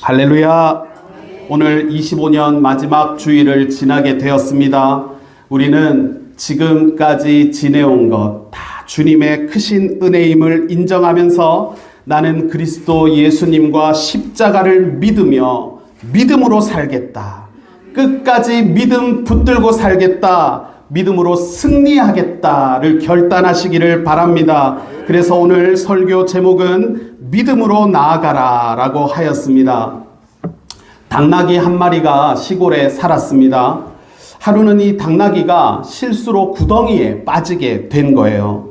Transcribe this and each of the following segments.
할렐루야. 오늘 25년 마지막 주일을 지나게 되었습니다. 우리는 지금까지 지내온 것 다 주님의 크신 은혜임을 인정하면서 나는 그리스도 예수님과 십자가를 믿으며 믿음으로 살겠다. 끝까지 믿음 붙들고 살겠다. 믿음으로 승리하겠다를 결단하시기를 바랍니다. 그래서 오늘 설교 제목은 믿음으로 나아가라 라고 하였습니다. 당나귀 한 마리가 시골에 살았습니다. 하루는 이 당나귀가 실수로 구덩이에 빠지게 된 거예요.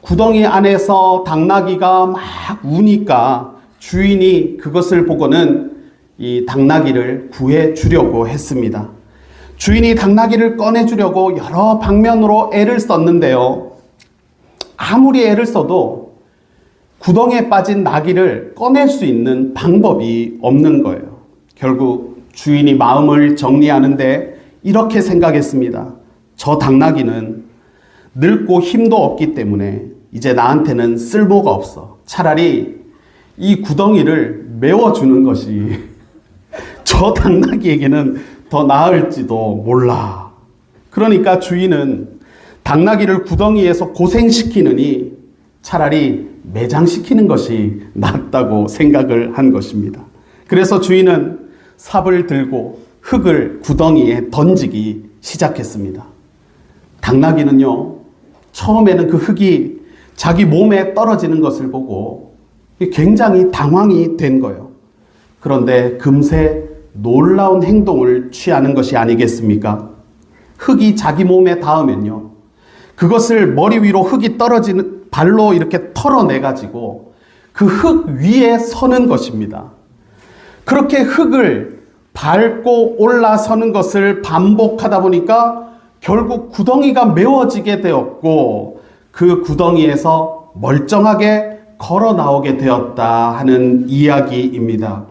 구덩이 안에서 당나귀가 막 우니까 주인이 그것을 보고는 이 당나귀를 구해 주려고 했습니다. 주인이 당나귀를 꺼내주려고 여러 방면으로 애를 썼는데요. 아무리 애를 써도 구덩이에 빠진 나귀를 꺼낼 수 있는 방법이 없는 거예요. 결국 주인이 마음을 정리하는데 이렇게 생각했습니다. 저 당나귀는 늙고 힘도 없기 때문에 이제 나한테는 쓸모가 없어. 차라리 이 구덩이를 메워주는 것이 저 당나귀에게는 더 나을지도 몰라. 그러니까 주인은 당나귀를 구덩이에서 고생시키느니 차라리 매장시키는 것이 낫다고 생각을 한 것입니다. 그래서 주인은 삽을 들고 흙을 구덩이에 던지기 시작했습니다. 당나귀는요, 처음에는 그 흙이 자기 몸에 떨어지는 것을 보고 굉장히 당황이 된 거예요. 그런데 금세 놀라운 행동을 취하는 것이 아니겠습니까? 흙이 자기 몸에 닿으면요, 그것을 머리 위로 흙이 떨어지는 발로 이렇게 털어내가지고 그 흙 위에 서는 것입니다. 그렇게 흙을 밟고 올라서는 것을 반복하다 보니까 결국 구덩이가 메워지게 되었고 그 구덩이에서 멀쩡하게 걸어 나오게 되었다 하는 이야기입니다.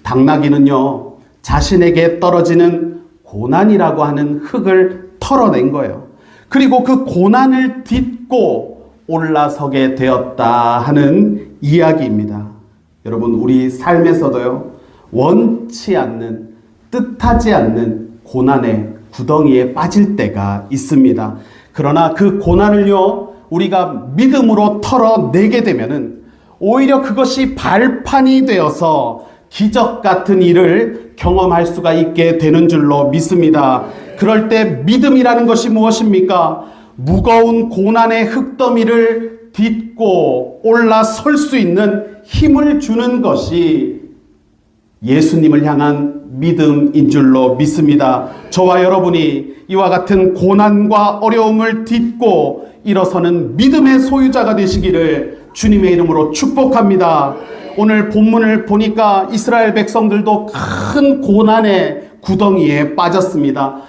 당나귀는요, 자신에게 떨어지는 고난이라고 하는 흙을 털어낸 거예요. 그리고 그 고난을 딛고 올라서게 되었다 하는 이야기입니다. 여러분, 우리 삶에서도요, 원치 않는, 뜻하지 않는 고난의 구덩이에 빠질 때가 있습니다. 그러나 그 고난을요, 우리가 믿음으로 털어내게 되면은 오히려 그것이 발판이 되어서 기적 같은 일을 경험할 수가 있게 되는 줄로 믿습니다. 그럴 때 믿음이라는 것이 무엇입니까? 무거운 고난의 흙더미를 딛고 올라설 수 있는 힘을 주는 것이 예수님을 향한 믿음인 줄로 믿습니다. 저와 여러분이 이와 같은 고난과 어려움을 딛고 일어서는 믿음의 소유자가 되시기를 주님의 이름으로 축복합니다. 오늘 본문을 보니까 이스라엘 백성들도 큰 고난의 구덩이에 빠졌습니다.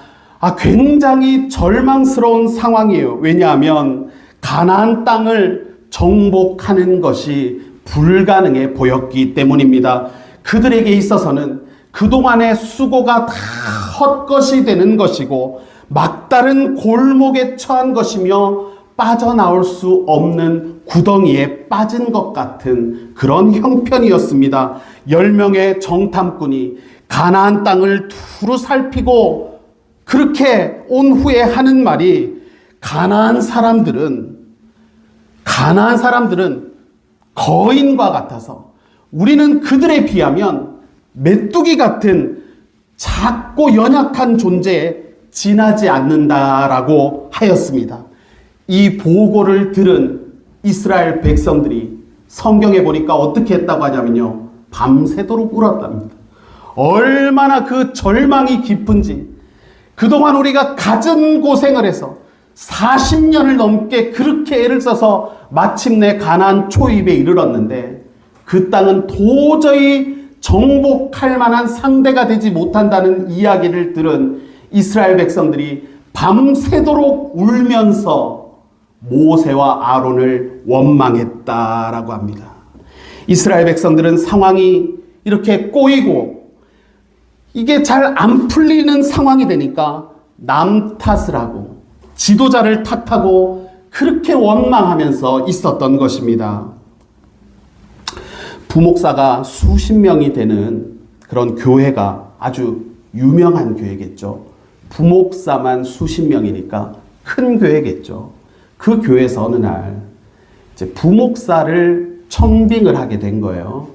굉장히 절망스러운 상황이에요. 왜냐하면 가나안 땅을 정복하는 것이 불가능해 보였기 때문입니다. 그들에게 있어서는 그동안의 수고가 다 헛것이 되는 것이고 막다른 골목에 처한 것이며 빠져나올 수 없는 구덩이에 빠진 것 같은 그런 형편이었습니다. 10명의 정탐꾼이 가나안 땅을 두루 살피고 그렇게 온 후에 하는 말이 가나안 사람들은 거인과 같아서 우리는 그들에 비하면 메뚜기 같은 작고 연약한 존재에 지나지 않는다라고 하였습니다. 이 보고를 들은 이스라엘 백성들이 성경에 보니까 어떻게 했다고 하냐면요, 밤새도록 울었답니다. 얼마나 그 절망이 깊은지, 그동안 우리가 갖은 고생을 해서 40년을 넘게 그렇게 애를 써서 마침내 가나안 초입에 이르렀는데 그 땅은 도저히 정복할 만한 상대가 되지 못한다는 이야기를 들은 이스라엘 백성들이 밤새도록 울면서 모세와 아론을 원망했다라고 합니다. 이스라엘 백성들은 상황이 이렇게 꼬이고 이게 잘 안 풀리는 상황이 되니까 남 탓을 하고 지도자를 탓하고 그렇게 원망하면서 있었던 것입니다. 부목사가 수십 명이 되는 그런 교회가 아주 유명한 교회겠죠. 부목사만 수십 명이니까 큰 교회겠죠. 그 교회에서 어느 날 이제 부목사를 청빙을 하게 된 거예요.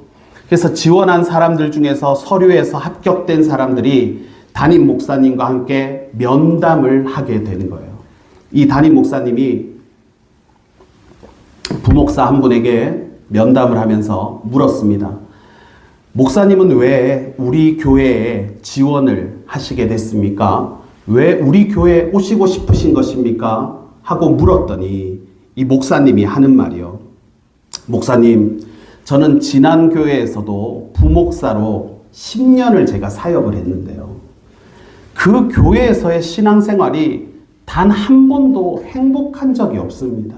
그래서 지원한 사람들 중에서 서류에서 합격된 사람들이 담임 목사님과 함께 면담을 하게 되는 거예요. 이 담임 목사님이 부목사 한 분에게 면담을 하면서 물었습니다. 목사님은 왜 우리 교회에 지원을 하시게 됐습니까? 왜 우리 교회에 오시고 싶으신 것입니까? 하고 물었더니 이 목사님이 하는 말이요. 목사님, 저는 지난 교회에서도 부목사로 10년을 제가 사역을 했는데요. 그 교회에서의 신앙생활이 단 한 번도 행복한 적이 없습니다.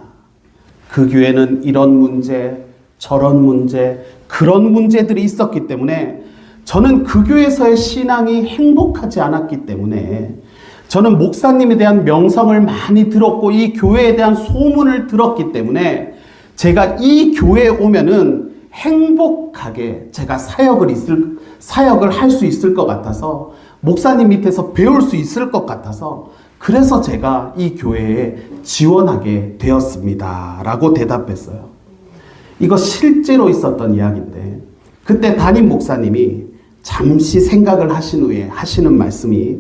그 교회는 이런 문제, 저런 문제, 그런 문제들이 있었기 때문에 저는 그 교회에서의 신앙이 행복하지 않았기 때문에 저는 목사님에 대한 명성을 많이 들었고 이 교회에 대한 소문을 들었기 때문에 제가 이 교회에 오면은 행복하게 제가 사역을 할 수 있을 것 같아서 목사님 밑에서 배울 수 있을 것 같아서 그래서 제가 이 교회에 지원하게 되었습니다. 라고 대답했어요. 이거 실제로 있었던 이야기인데 그때 담임 목사님이 잠시 생각을 하신 후에 하시는 말씀이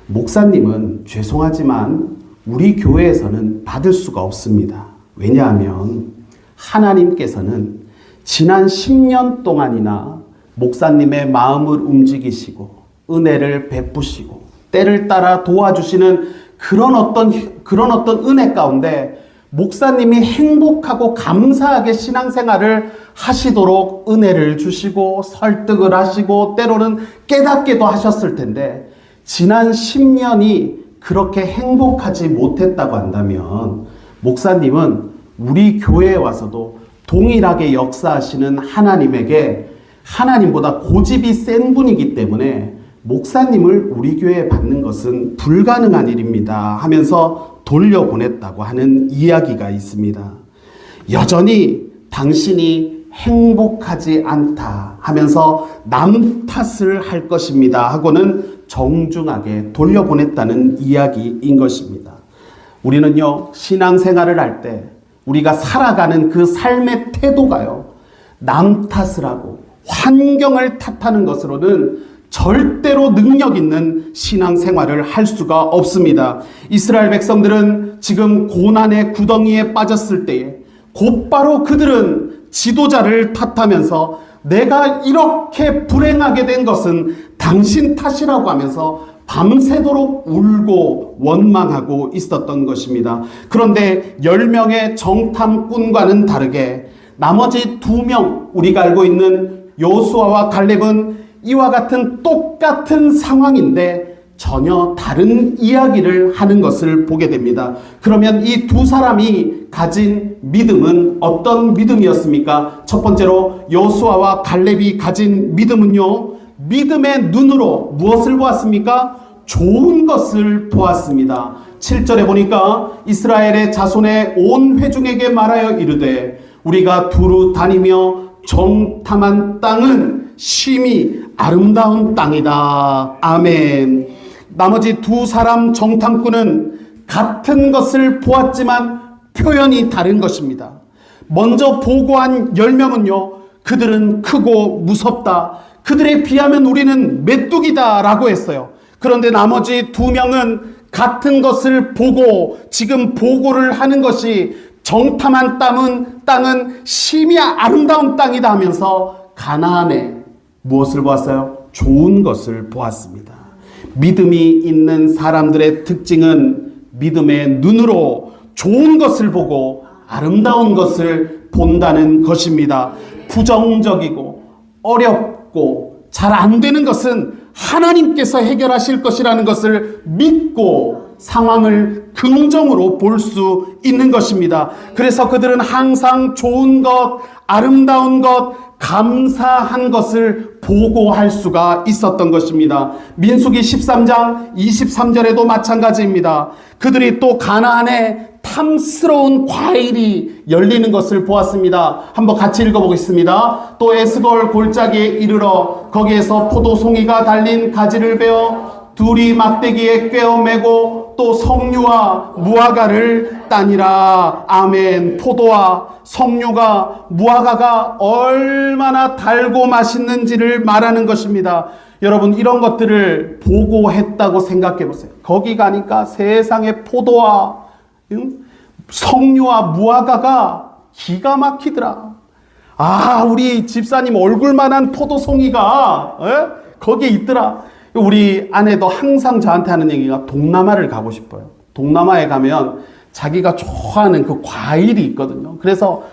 목사님은 죄송하지만 우리 교회에서는 받을 수가 없습니다. 왜냐하면 하나님께서는 지난 10년 동안이나 목사님의 마음을 움직이시고 은혜를 베푸시고 때를 따라 도와주시는 그런 어떤 은혜 가운데 목사님이 행복하고 감사하게 신앙생활을 하시도록 은혜를 주시고 설득을 하시고 때로는 깨닫게도 하셨을 텐데 지난 10년이 그렇게 행복하지 못했다고 한다면 목사님은 우리 교회에 와서도 동일하게 역사하시는 하나님에게 하나님보다 고집이 센 분이기 때문에 목사님을 우리 교회에 받는 것은 불가능한 일입니다 하면서 돌려보냈다고 하는 이야기가 있습니다. 여전히 당신이 행복하지 않다 하면서 남 탓을 할 것입니다 하고는 정중하게 돌려보냈다는 이야기인 것입니다. 우리는요, 신앙생활을 할 때 우리가 살아가는 그 삶의 태도가요, 남 탓을 하고 환경을 탓하는 것으로는 절대로 능력 있는 신앙생활을 할 수가 없습니다. 이스라엘 백성들은 지금 고난의 구덩이에 빠졌을 때에 곧바로 그들은 지도자를 탓하면서 내가 이렇게 불행하게 된 것은 당신 탓이라고 하면서 밤새도록 울고 원망하고 있었던 것입니다. 그런데 10명의 정탐꾼과는 다르게 나머지 2명, 우리가 알고 있는 여호수아와 갈렙은 이와 같은 똑같은 상황인데 전혀 다른 이야기를 하는 것을 보게 됩니다. 그러면 이 두 사람이 가진 믿음은 어떤 믿음이었습니까? 첫 번째로 여호수아와 갈렙이 가진 믿음은요, 믿음의 눈으로 무엇을 보았습니까? 좋은 것을 보았습니다. 7절에 보니까 이스라엘의 자손의 온 회중에게 말하여 이르되 우리가 두루 다니며 정탐한 땅은 심히 아름다운 땅이다. 아멘. 나머지 두 사람 정탐꾼은 같은 것을 보았지만 표현이 다른 것입니다. 먼저 보고한 10명은요, 그들은 크고 무섭다. 그들에 비하면 우리는 메뚜기다 라고 했어요. 그런데 나머지 2명은 같은 것을 보고 지금 보고를 하는 것이 정탐한 땅은 심히 아름다운 땅이다 하면서 가나안에 무엇을 보았어요? 좋은 것을 보았습니다. 믿음이 있는 사람들의 특징은 믿음의 눈으로 좋은 것을 보고 아름다운 것을 본다는 것입니다. 부정적이고 어렵고 잘 안 되는 것은 하나님께서 해결하실 것이라는 것을 믿고 상황을 긍정으로 볼 수 있는 것입니다. 그래서 그들은 항상 좋은 것, 아름다운 것, 감사한 것을 보고할 수가 있었던 것입니다. 민수기 13장 23절에도 마찬가지입니다. 그들이 또 가나안에 탐스러운 과일이 열리는 것을 보았습니다. 한번 같이 읽어보겠습니다. 또 에스골 골짜기에 이르러 거기에서 포도송이가 달린 가지를 베어 둘이 막대기에 꿰어매고 또 석류와 무화과를 따니라. 아멘. 포도와 석류가 무화과가 얼마나 달고 맛있는지를 말하는 것입니다. 여러분, 이런 것들을 보고 했다고 생각해 보세요. 거기 가니까 세상에 포도와 석류와 무화과가 기가 막히더라. 아, 우리 집사님 얼굴만한 포도송이가 거기에 있더라. 우리 아내도 항상 저한테 하는 얘기가 동남아를 가고 싶어요. 동남아에 가면 자기가 좋아하는 그 과일이 있거든요. 그래서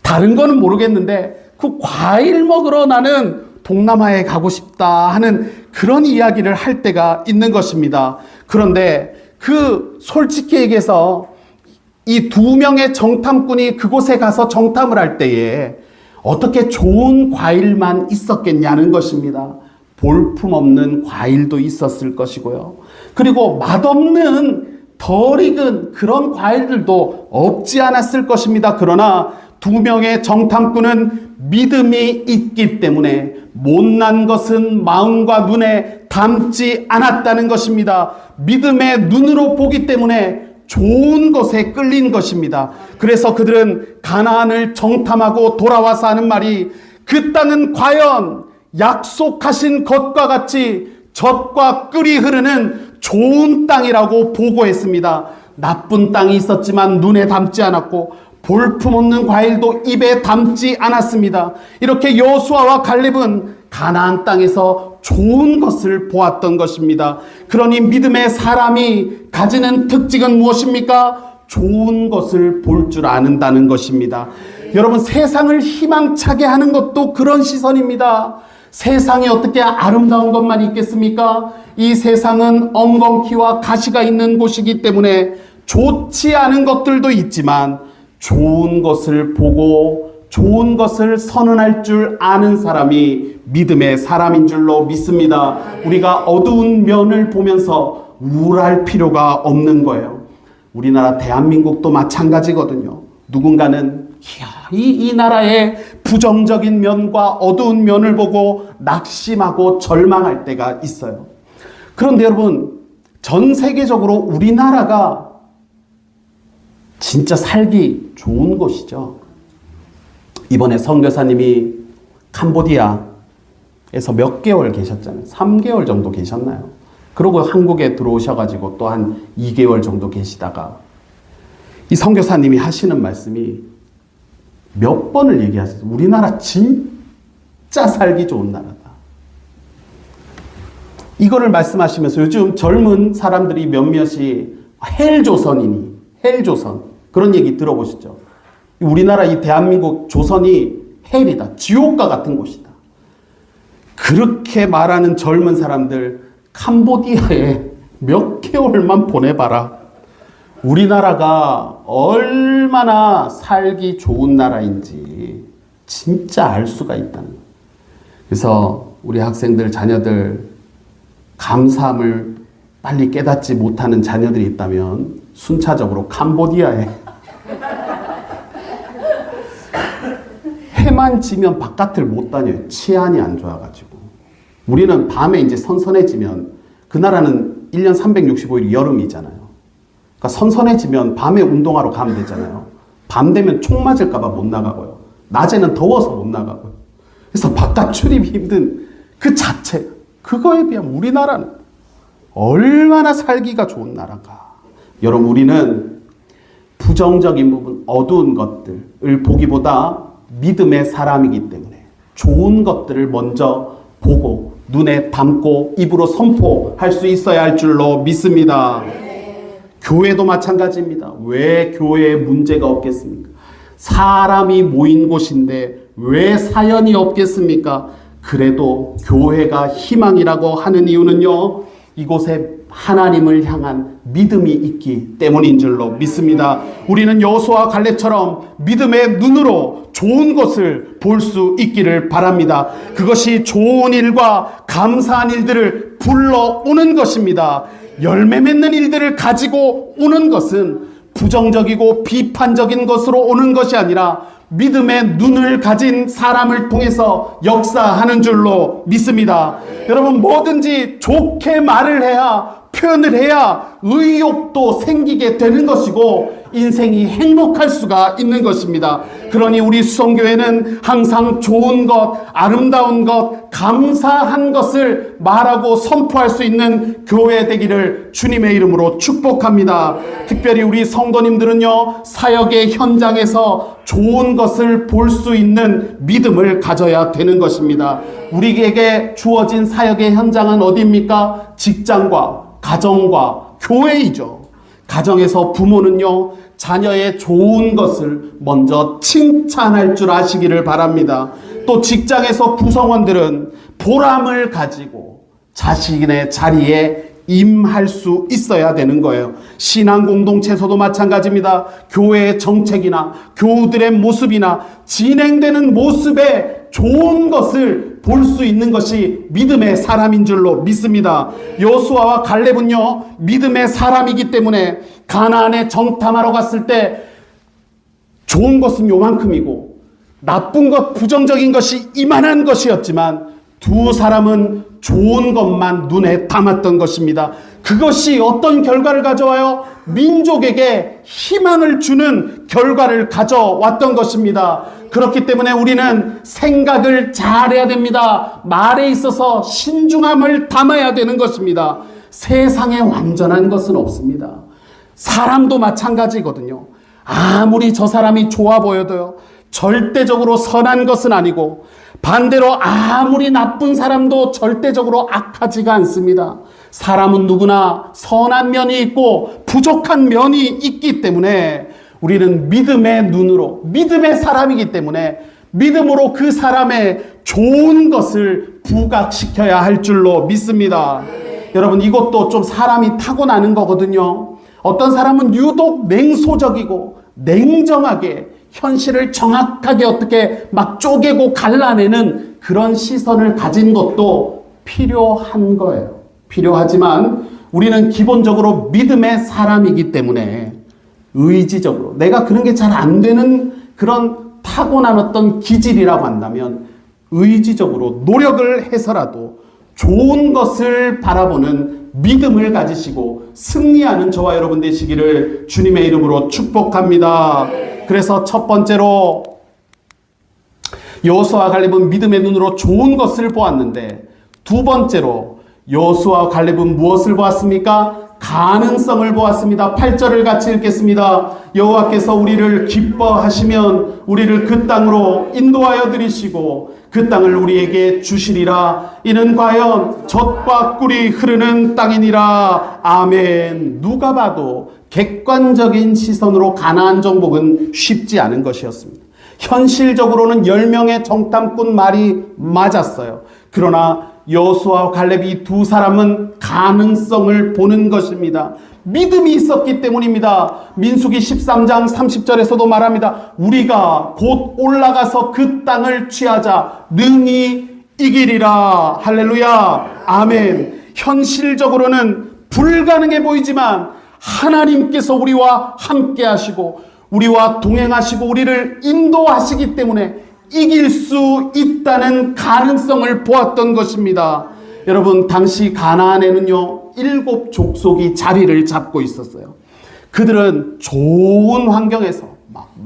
다른 거는 모르겠는데 그 과일 먹으러 나는 동남아에 가고 싶다 하는 그런 이야기를 할 때가 있는 것입니다. 그런데 솔직히 얘기해서 이 두 명의 정탐꾼이 그곳에 가서 정탐을 할 때에 어떻게 좋은 과일만 있었겠냐는 것입니다. 볼품없는 과일도 있었을 것이고요. 그리고 맛없는 덜 익은 그런 과일들도 없지 않았을 것입니다. 그러나 두 명의 정탐꾼은 믿음이 있기 때문에 못난 것은 마음과 눈에 담지 않았다는 것입니다. 믿음의 눈으로 보기 때문에 좋은 것에 끌린 것입니다. 그래서 그들은 가나안을 정탐하고 돌아와서 하는 말이 그 땅은 과연 약속하신 것과 같이 젖과 꿀이 흐르는 좋은 땅이라고 보고했습니다. 나쁜 땅이 있었지만 눈에 담지 않았고 볼품없는 과일도 입에 담지 않았습니다. 이렇게 여호수아와 갈렙은 가나안 땅에서 좋은 것을 보았던 것입니다. 그러니 믿음의 사람이 가지는 특징은 무엇입니까? 좋은 것을 볼 줄 아는다는 것입니다. 여러분, 세상을 희망차게 하는 것도 그런 시선입니다. 세상에 어떻게 아름다운 것만 있겠습니까? 이 세상은 엉겅퀴와 가시가 있는 곳이기 때문에 좋지 않은 것들도 있지만 좋은 것을 보고 좋은 것을 선언할 줄 아는 사람이 믿음의 사람인 줄로 믿습니다. 우리가 어두운 면을 보면서 우울할 필요가 없는 거예요. 우리나라 대한민국도 마찬가지거든요. 누군가는 이 나라의 부정적인 면과 어두운 면을 보고 낙심하고 절망할 때가 있어요. 그런데 여러분, 전 세계적으로 우리나라가 진짜 살기 좋은 곳이죠. 이번에 선교사님이 캄보디아에서 몇 개월 계셨잖아요. 3개월 정도 계셨나요? 그러고 한국에 들어오셔가지고 또 한 2개월 정도 계시다가 이 선교사님이 하시는 말씀이 몇 번을 얘기하셨어요. 우리나라 진짜 살기 좋은 나라다. 이거를 말씀하시면서 요즘 젊은 사람들이 몇몇이 헬조선이니 헬조선 그런 얘기 들어보시죠. 우리나라 이 대한민국 조선이 헬이다. 지옥과 같은 곳이다. 그렇게 말하는 젊은 사람들 캄보디아에 몇 개월만 보내봐라. 우리나라가 얼마나 살기 좋은 나라인지 진짜 알 수가 있다는 거예요. 그래서 우리 학생들, 자녀들 감사함을 빨리 깨닫지 못하는 자녀들이 있다면 순차적으로 캄보디아에 해만 지면 바깥을 못 다녀요. 치안이 안 좋아가지고. 우리는 밤에 이제 선선해지면 그 나라는 1년 365일 여름이잖아요. 그러니까 선선해지면 밤에 운동하러 가면 되잖아요. 밤 되면 총 맞을까봐 못 나가고요. 낮에는 더워서 못 나가고요. 그래서 바깥 출입이 힘든 그 자체, 그거에 비하면 우리나라는 얼마나 살기가 좋은 나라가. 여러분, 우리는 부정적인 부분, 어두운 것들을 보기보다 믿음의 사람이기 때문에 좋은 것들을 먼저 보고 눈에 담고 입으로 선포할 수 있어야 할 줄로 믿습니다. 교회도 마찬가지입니다. 왜 교회에 문제가 없겠습니까? 사람이 모인 곳인데 왜 사연이 없겠습니까? 그래도 교회가 희망이라고 하는 이유는요, 이곳에 하나님을 향한 믿음이 있기 때문인 줄로 믿습니다. 우리는 여호수아와 갈렙처럼 믿음의 눈으로 좋은 것을 볼 수 있기를 바랍니다. 그것이 좋은 일과 감사한 일들을 불러오는 것입니다. 열매 맺는 일들을 가지고 오는 것은 부정적이고 비판적인 것으로 오는 것이 아니라 믿음의 눈을 가진 사람을 통해서 역사하는 줄로 믿습니다. 여러분, 뭐든지 좋게 말을 해야, 표현을 해야 의욕도 생기게 되는 것이고 인생이 행복할 수가 있는 것입니다. 그러니 우리 수성교회는 항상 좋은 것, 아름다운 것, 감사한 것을 말하고 선포할 수 있는 교회 되기를 주님의 이름으로 축복합니다. 특별히 우리 성도님들은요, 사역의 현장에서 좋은 것을 볼 수 있는 믿음을 가져야 되는 것입니다. 우리에게 주어진 사역의 현장은 어디입니까? 직장과 가정과 교회이죠. 가정에서 부모는요, 자녀의 좋은 것을 먼저 칭찬할 줄 아시기를 바랍니다. 또 직장에서 구성원들은 보람을 가지고 자신의 자리에 임할 수 있어야 되는 거예요. 신앙 공동체에서도 마찬가지입니다. 교회의 정책이나 교우들의 모습이나 진행되는 모습에 좋은 것을 볼 수 있는 것이 믿음의 사람인 줄로 믿습니다. 여호수아와 갈렙은요, 믿음의 사람이기 때문에 가나안에 정탐하러 갔을 때 좋은 것은 요만큼이고 나쁜 것, 부정적인 것이 이만한 것이었지만 두 사람은 좋은 것만 눈에 담았던 것입니다. 그것이 어떤 결과를 가져와요? 민족에게 희망을 주는 결과를 가져왔던 것입니다. 그렇기 때문에 우리는 생각을 잘해야 됩니다. 말에 있어서 신중함을 담아야 되는 것입니다. 세상에 완전한 것은 없습니다. 사람도 마찬가지거든요. 아무리 저 사람이 좋아 보여도요, 절대적으로 선한 것은 아니고 반대로 아무리 나쁜 사람도 절대적으로 악하지가 않습니다. 사람은 누구나 선한 면이 있고 부족한 면이 있기 때문에 우리는 믿음의 눈으로, 믿음의 사람이기 때문에 믿음으로 그 사람의 좋은 것을 부각시켜야 할 줄로 믿습니다. 여러분, 이것도 좀 사람이 타고나는 거거든요. 어떤 사람은 유독 냉소적이고 냉정하게 현실을 정확하게 어떻게 막 쪼개고 갈라내는 그런 시선을 가진 것도 필요한 거예요. 필요하지만 우리는 기본적으로 믿음의 사람이기 때문에 의지적으로, 내가 그런 게 잘 안 되는 그런 타고난 어떤 기질이라고 한다면 의지적으로 노력을 해서라도 좋은 것을 바라보는 믿음을 가지시고 승리하는 저와 여러분 되시기를 주님의 이름으로 축복합니다. 그래서 첫 번째로 여호수아와 갈렙은 믿음의 눈으로 좋은 것을 보았는데, 두 번째로 여호수아와 갈렙은 무엇을 보았습니까? 가능성을 보았습니다. 8절을 같이 읽겠습니다. 여호와께서 우리를 기뻐하시면 우리를 그 땅으로 인도하여 들이시고 그 땅을 우리에게 주시리라. 이는 과연 젖과 꿀이 흐르는 땅이니라. 아멘. 누가 봐도 객관적인 시선으로 가나안 정복은 쉽지 않은 것이었습니다. 현실적으로는 10명의 정탐꾼 말이 맞았어요. 그러나 여호수아와 갈렙이 두 사람은 가능성을 보는 것입니다. 믿음이 있었기 때문입니다. 민수기 13장 30절에서도 말합니다. 우리가 곧 올라가서 그 땅을 취하자 능히 이기리라. 할렐루야. 아멘. 현실적으로는 불가능해 보이지만 하나님께서 우리와 함께 하시고 우리와 동행하시고 우리를 인도하시기 때문에 이길 수 있다는 가능성을 보았던 것입니다. 여러분, 당시 가나안에는요 7 족속이 자리를 잡고 있었어요. 그들은 좋은 환경에서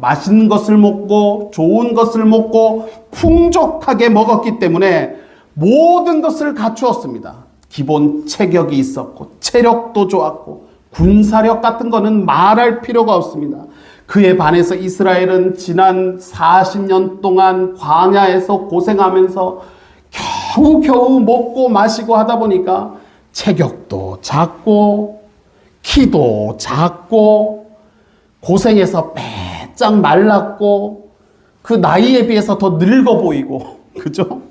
맛있는 것을 먹고 좋은 것을 먹고 풍족하게 먹었기 때문에 모든 것을 갖추었습니다. 기본 체격이 있었고 체력도 좋았고 군사력 같은 거는 말할 필요가 없습니다. 그에 반해서 이스라엘은 지난 40년 동안 광야에서 고생하면서 겨우겨우 먹고 마시고 하다 보니까 체격도 작고 키도 작고 고생해서 빼짝 말랐고 그 나이에 비해서 더 늙어 보이고, 그죠?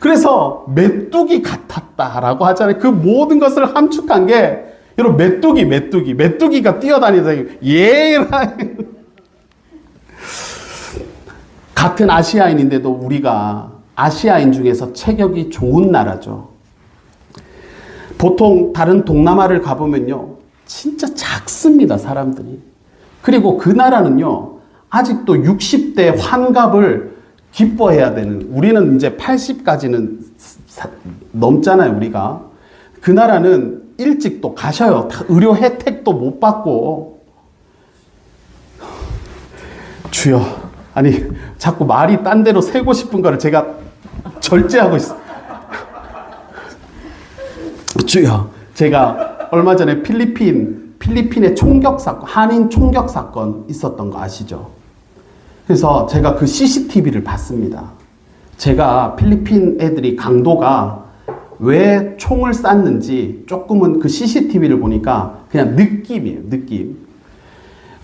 그래서 메뚜기 같았다라고 하잖아요. 그 모든 것을 함축한 게 여러분, 메뚜기가 뛰어다니다니, 예라. 같은 아시아인인데도 우리가 아시아인 중에서 체격이 좋은 나라죠. 보통 다른 동남아를 가보면요 진짜 작습니다. 사람들이 그리고 그 나라는요, 아직도 60대 환갑을 기뻐해야 되는, 우리는 이제 80까지는 넘잖아요, 우리가. 그 나라는 일찍 또 가셔요. 의료 혜택도 못 받고. 주여, 아니, 자꾸 말이 딴 데로 새고 싶은 거를 제가 절제하고 있어요. 주여, 제가 얼마 전에 필리핀의 총격 사건, 한인 총격 사건 있었던 거 아시죠? 그래서 제가 그 CCTV를 봤습니다. 제가 필리핀 애들이 강도가 왜 총을 쐈는지 조금은 그 CCTV를 보니까 그냥 느낌이에요, 느낌.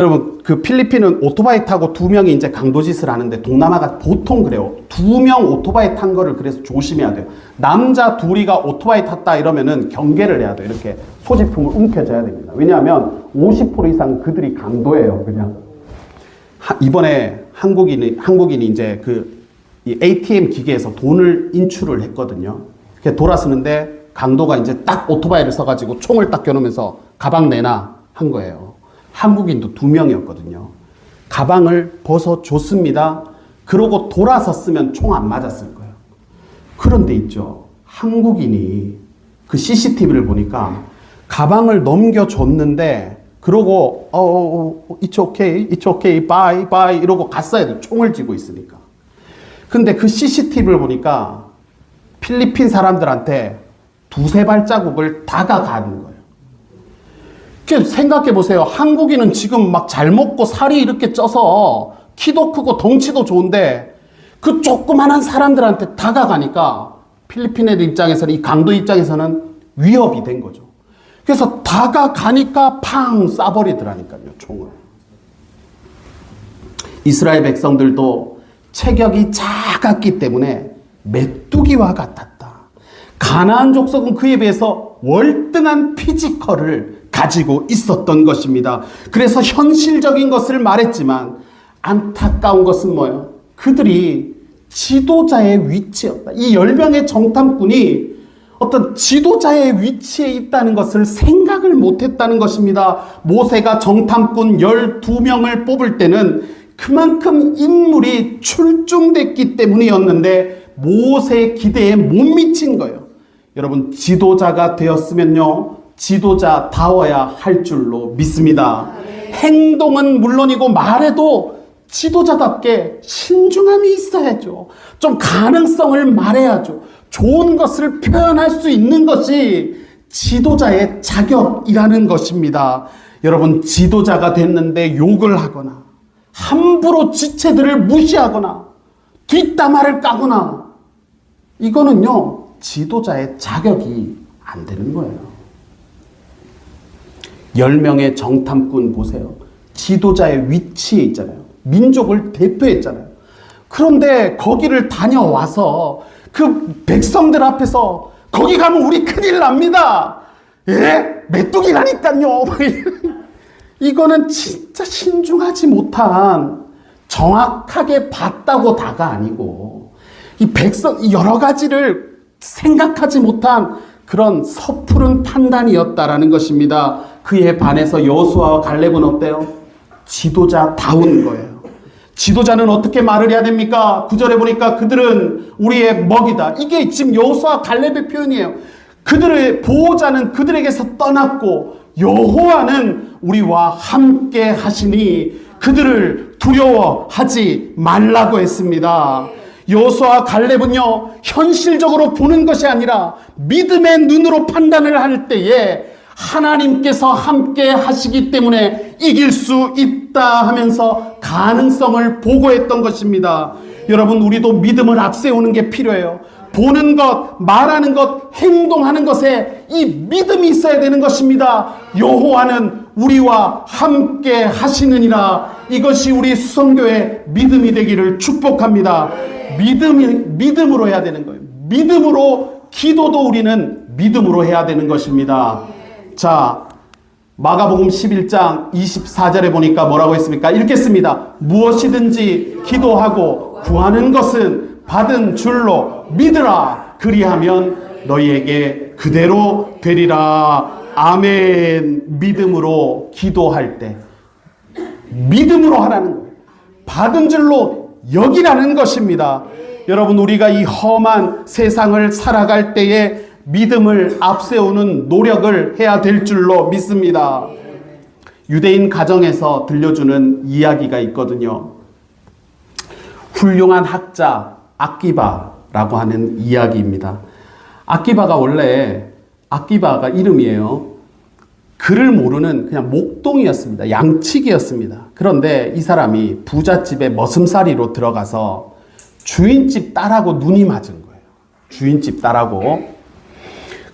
여러분, 그 필리핀은 오토바이 타고 2명이 이제 강도짓을 하는데 동남아가 보통 그래요. 2명 오토바이 탄 거를 그래서 조심해야 돼요. 남자 둘이가 오토바이 탔다 이러면은 경계를 해야 돼요. 이렇게 소지품을 움켜줘야 됩니다. 왜냐하면 50% 이상 그들이 강도예요, 그냥. 이번에 한국인이 이제 이 ATM 기계에서 돈을 인출을 했거든요. 돌아서는데 강도가 이제 딱 오토바이를 써가지고 총을 딱 겨누면서 가방 내놔 한 거예요. 한국인도 2명이었거든요. 가방을 벗어줬습니다. 그러고 돌아섰으면 총 안 맞았을 거예요. 그런데 있죠, 한국인이 그 CCTV를 보니까 가방을 넘겨줬는데 그러고 it's okay, bye 이러고 갔어야 돼요. 총을 쥐고 있으니까. 근데 그 CCTV를 보니까 필리핀 사람들한테 2-3발자국을 다가가는 거예요. 생각해 보세요. 한국인은 지금 막 잘 먹고 살이 이렇게 쪄서 키도 크고 덩치도 좋은데 그 조그만한 사람들한테 다가가니까 필리핀 애들 입장에서는, 이 강도 입장에서는 위협이 된 거죠. 그래서 다가가니까 팡 쏴버리더라니까요, 총을. 이스라엘 백성들도 체격이 작았기 때문에 메뚜기와 같았다. 가나안 족속은 그에 비해서 월등한 피지컬을 가지고 있었던 것입니다. 그래서 현실적인 것을 말했지만 안타까운 것은 뭐예요? 그들이 지도자의 위치였다. 이 10명의 정탐꾼이 어떤 지도자의 위치에 있다는 것을 생각을 못했다는 것입니다. 모세가 정탐꾼 12명을 뽑을 때는 그만큼 인물이 출중됐기 때문이었는데 모세의 기대에 못 미친 거예요. 여러분, 지도자가 되었으면요, 지도자다워야 할 줄로 믿습니다. 행동은 물론이고 말에도 지도자답게 신중함이 있어야죠. 좀 가능성을 말해야죠. 좋은 것을 표현할 수 있는 것이 지도자의 자격이라는 것입니다. 여러분, 지도자가 됐는데 욕을 하거나 함부로 지체들을 무시하거나 뒷담화를 까거나, 이거는요, 지도자의 자격이 안 되는 거예요. 10명의 정탐꾼 보세요. 지도자의 위치에 있잖아요. 민족을 대표했잖아요. 그런데 거기를 다녀와서 그 백성들 앞에서 거기 가면 우리 큰일 납니다. 예? 메뚜기라니까요. 이거는 진짜 신중하지 못한, 정확하게 봤다고 다가 아니고 이 백성 여러 가지를 생각하지 못한 그런 섣부른 판단이었다라는 것입니다. 그에 반해서 여호수아와 갈렙은 어때요? 지도자다운 거예요. 지도자는 어떻게 말을 해야 됩니까? 9절에 보니까 그들은 우리의 먹이다. 이게 지금 여호수아 갈렙의 표현이에요. 그들의 보호자는 그들에게서 떠났고 여호와는 우리와 함께 하시니 그들을 두려워하지 말라고 했습니다. 여호수아 갈렙은요, 현실적으로 보는 것이 아니라 믿음의 눈으로 판단을 할 때에 하나님께서 함께 하시기 때문에 이길 수 있다 하면서 가능성을 보고했던 것입니다. 여러분, 우리도 믿음을 앞세우는 게 필요해요. 보는 것, 말하는 것, 행동하는 것에 이 믿음이 있어야 되는 것입니다. 여호와는 우리와 함께 하시느니라. 이것이 우리 수성교의 믿음이 되기를 축복합니다. 믿음으로 해야 되는 거예요. 믿음으로, 기도도 우리는 믿음으로 해야 되는 것입니다. 자, 마가복음 11장 24절에 보니까 뭐라고 했습니까? 읽겠습니다. 무엇이든지 기도하고 구하는 것은 받은 줄로 믿으라. 그리하면 너희에게 그대로 되리라. 아멘. 믿음으로 기도할 때 믿음으로 하라는 거예요. 받은 줄로 여기라는 것입니다. 여러분, 우리가 이 험한 세상을 살아갈 때에 믿음을 앞세우는 노력을 해야 될 줄로 믿습니다. 유대인 가정에서 들려주는 이야기가 있거든요. 훌륭한 학자 아끼바라고 하는 이야기입니다. 아끼바가 이름이에요. 글을 모르는 그냥 목동이었습니다. 양치기였습니다. 그런데 이 사람이 부잣집에 머슴살이로 들어가서 주인집 딸하고 눈이 맞은 거예요. 주인집 딸하고.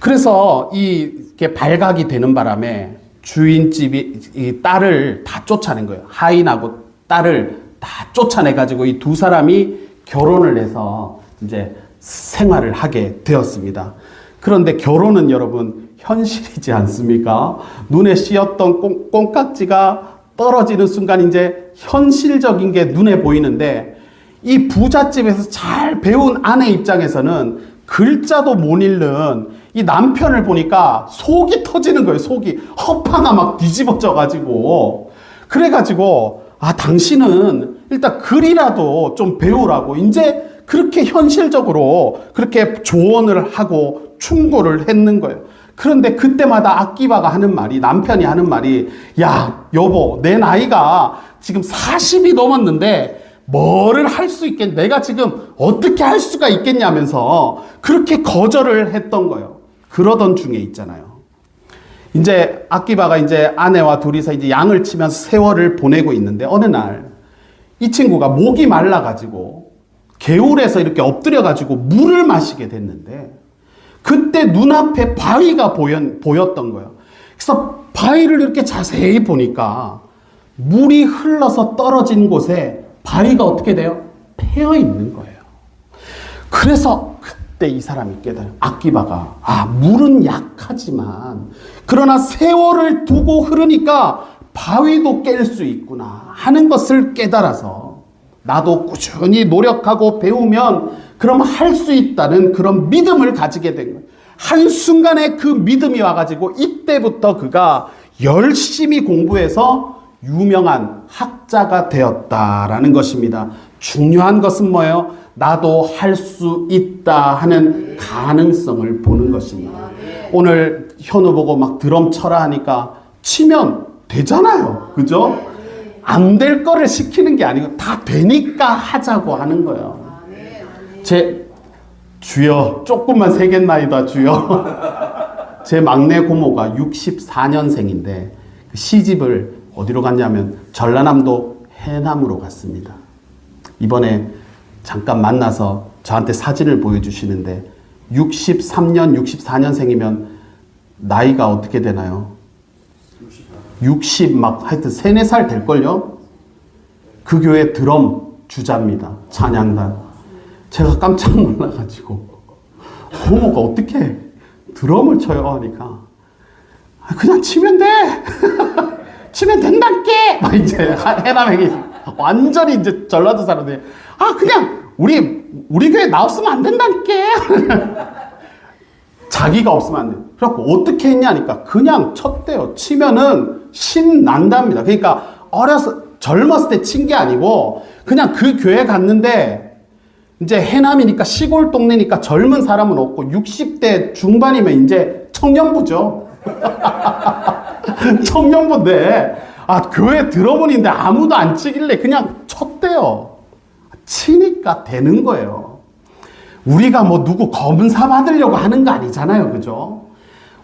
그래서 이게 발각이 되는 바람에 주인집이 이 딸을 다 쫓아낸 거예요. 하인하고 딸을 다 쫓아내가지고 이 두 사람이 결혼을 해서 이제 생활을 하게 되었습니다. 그런데 결혼은 여러분 현실이지 않습니까? 눈에 씌었던 콩깍지가 떨어지는 순간 이제 현실적인 게 눈에 보이는데 이 부잣집에서 잘 배운 아내 입장에서는 글자도 못 읽는 이 남편을 보니까 속이 터지는 거예요. 속이 허파가 막 뒤집어져 가지고 그래가지고 당신은 일단 글이라도 좀 배우라고 이제 그렇게 현실적으로 그렇게 조언을 하고 충고를 했는 거예요. 그런데 그때마다 아끼바가 하는 말이, 남편이 하는 말이, 야 여보, 내 나이가 지금 40이 넘었는데 뭐를 할 수 있겠냐, 내가 지금 어떻게 할 수가 있겠냐면서 그렇게 거절을 했던 거예요. 그러던 중에 있잖아요. 이제 아끼바가 이제 아내와 둘이서 이제 양을 치면서 세월을 보내고 있는데 어느 날 이 친구가 목이 말라가지고 개울에서 이렇게 엎드려가지고 물을 마시게 됐는데 그때 눈앞에 바위가 보였던 거예요. 그래서 바위를 이렇게 자세히 보니까 물이 흘러서 떨어진 곳에 바위가 어떻게 돼요? 패여 있는 거예요. 그래서 그때 이 사람이 깨달아요. 아끼바가 물은 약하지만 그러나 세월을 두고 흐르니까 바위도 깰 수 있구나 하는 것을 깨달아서 나도 꾸준히 노력하고 배우면 그럼 할 수 있다는 그런 믿음을 가지게 된 거예요. 한순간에 그 믿음이 와가지고 이때부터 그가 열심히 공부해서 유명한 학자가 되었다라는 것입니다. 중요한 것은 뭐예요? 나도 할 수 있다 하는 가능성을 보는 것입니다. 오늘 현우 보고 막 드럼 쳐라 하니까 치면 되잖아요. 그죠? 안 될 거를 시키는 게 아니고 다 되니까 하자고 하는 거예요. 주여, 조금만 세겠나이다 주여. 제 막내 고모가 64년생인데 시집을 어디로 갔냐면 전라남도 해남으로 갔습니다. 이번에 잠깐 만나서 저한테 사진을 보여주시는데 63년, 64년생이면 나이가 어떻게 되나요? 60 막 하여튼 3, 4살 될걸요? 그 교회 드럼 주자입니다. 찬양단. 제가 깜짝 놀라가지고 고모가 어떻게 드럼을 쳐요? 하니까 그냥 치면 돼! 치면 된다께! 막 이제 해남에 완전히 이제 전라도 사람들이 그냥 우리 교회 나 없으면 안 된다께! 자기가 없으면 안 돼. 그래갖고 어떻게 했냐니까 그냥 쳤대요. 치면은 신 난답니다. 그러니까 젊었을 때 친 게 아니고 그냥 그 교회 갔는데 이제 해남이니까 시골 동네니까 젊은 사람은 없고 60대 중반이면 이제 청년부죠. 청년부인데 교회 들어보는데 아무도 안 치길래 그냥 쳤대요. 치니까 되는 거예요. 우리가 뭐 누구 검사 받으려고 하는 거 아니잖아요. 그죠?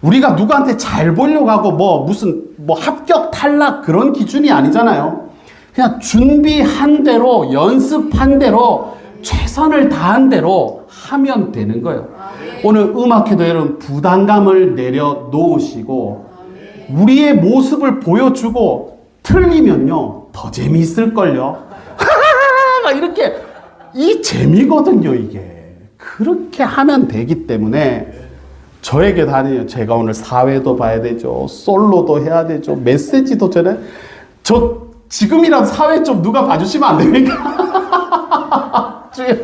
우리가 누구한테 잘 보려고 하고 무슨 합격 탈락 그런 기준이 아니잖아요. 그냥 준비한 대로 연습한 대로 최선을 다한 대로 하면 되는 거예요. 오늘 음악회도 여러분 부담감을 내려놓으시고 우리의 모습을 보여주고 틀리면요 더 재미있을걸요. 이렇게 이 재미거든요. 이게 그렇게 하면 되기 때문에 저에게 다니요. 제가 오늘 사회도 봐야 되죠. 솔로도 해야 되죠. 메시지도 저 지금이라도 사회 좀 누가 봐주시면 안 됩니까? 주여.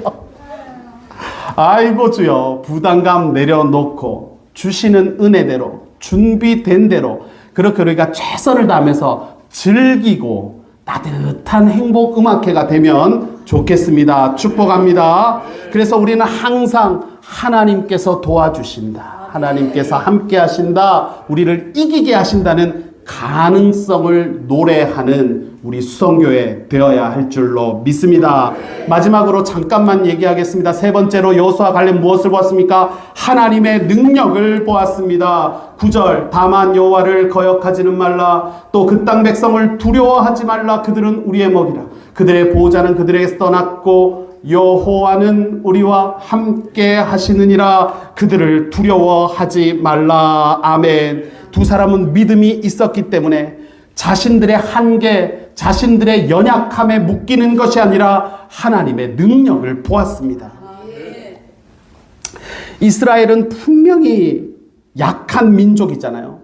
아이고 주여. 부담감 내려놓고 주시는 은혜대로 준비된 대로 그렇게 우리가 최선을 다하면서 즐기고 따뜻한 행복 음악회가 되면 좋겠습니다. 축복합니다. 그래서 우리는 항상 하나님께서 도와주신다, 하나님께서 함께 하신다, 우리를 이기게 하신다는 가능성을 노래하는 우리 수성교회 되어야 할 줄로 믿습니다. 마지막으로 잠깐만 얘기하겠습니다. 세 번째로 여호수아 관련 무엇을 보았습니까? 하나님의 능력을 보았습니다. 9절, 다만 여호와를 거역하지는 말라. 또 그 땅 백성을 두려워하지 말라. 그들은 우리의 먹이라. 그들의 보호자는 그들에게서 떠났고 여호와는 우리와 함께 하시느니라. 그들을 두려워하지 말라. 아멘. 두 사람은 믿음이 있었기 때문에 자신들의 한계, 자신들의 연약함에 묶이는 것이 아니라 하나님의 능력을 보았습니다. 이스라엘은 분명히 약한 민족이잖아요.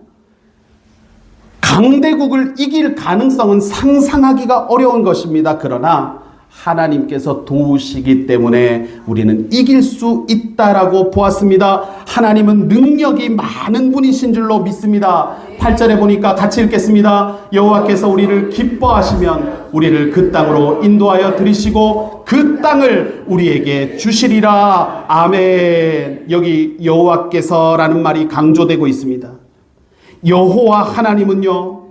강대국을 이길 가능성은 상상하기가 어려운 것입니다. 그러나 하나님께서 도우시기 때문에 우리는 이길 수 있다라고 보았습니다. 하나님은 능력이 많은 분이신 줄로 믿습니다. 8절에 보니까 같이 읽겠습니다. 여호와께서 우리를 기뻐하시면 우리를 그 땅으로 인도하여 들이시고 그 땅을 우리에게 주시리라. 아멘. 여기 여호와께서라는 말이 강조되고 있습니다. 여호와 하나님은요,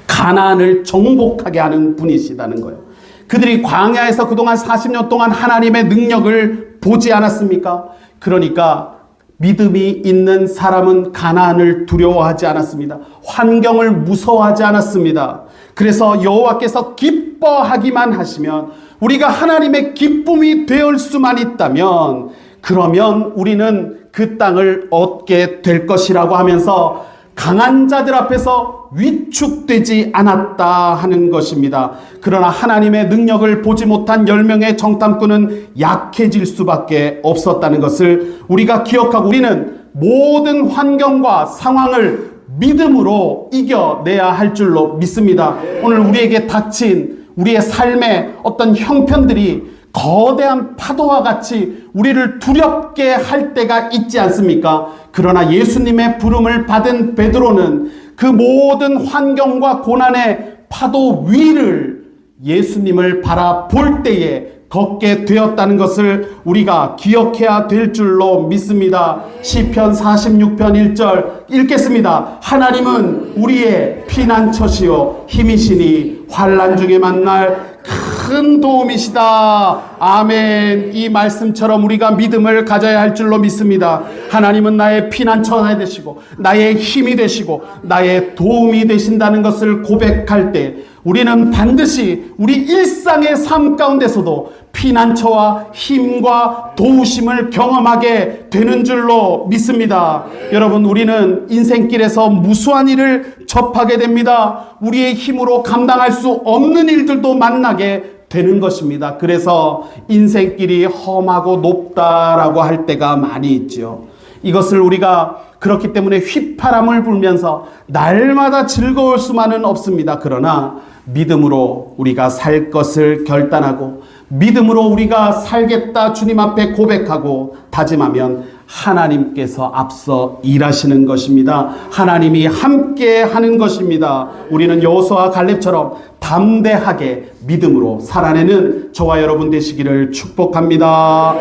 가나안을 정복하게 하는 분이시다는 거예요. 그들이 광야에서 그동안 40년 동안 하나님의 능력을 보지 않았습니까? 그러니까 믿음이 있는 사람은 가나안을 두려워하지 않았습니다. 환경을 무서워하지 않았습니다. 그래서 여호와께서 기뻐하기만 하시면, 우리가 하나님의 기쁨이 되을 수만 있다면, 그러면 우리는 그 땅을 얻게 될 것이라고 하면서 강한 자들 앞에서 위축되지 않았다 하는 것입니다. 그러나 하나님의 능력을 보지 못한 10명의 정탐꾼은 약해질 수밖에 없었다는 것을 우리가 기억하고, 우리는 모든 환경과 상황을 믿음으로 이겨내야 할 줄로 믿습니다. 오늘 우리에게 닥친 우리의 삶의 어떤 형편들이 거대한 파도와 같이 우리를 두렵게 할 때가 있지 않습니까? 그러나 예수님의 부름을 받은 베드로는 그 모든 환경과 고난의 파도 위를 예수님을 바라볼 때에 걷게 되었다는 것을 우리가 기억해야 될 줄로 믿습니다. 시편 46편 1절 읽겠습니다. 하나님은 우리의 피난처시요 힘이시니 환난 중에 만날 큰 도움이시다. 아멘. 이 말씀처럼 우리가 믿음을 가져야 할 줄로 믿습니다. 하나님은 나의 피난처가 되시고 나의 힘이 되시고 나의 도움이 되신다는 것을 고백할 때 우리는 반드시 우리 일상의 삶 가운데서도 피난처와 힘과 도우심을 경험하게 되는 줄로 믿습니다. 여러분, 우리는 인생길에서 무수한 일을 접하게 됩니다. 우리의 힘으로 감당할 수 없는 일들도 만나게 되는 것입니다. 그래서 인생길이 험하고 높다라고 할 때가 많이 있죠. 이것을 우리가 그렇기 때문에 휘파람을 불면서 날마다 즐거울 수만은 없습니다. 그러나 믿음으로 우리가 살 것을 결단하고 믿음으로 우리가 살겠다 주님 앞에 고백하고 다짐하면 하나님께서 앞서 일하시는 것입니다. 하나님이 함께 하는 것입니다. 우리는 여호수아와 갈렙처럼 담대하게 믿음으로 살아내는 저와 여러분 되시기를 축복합니다.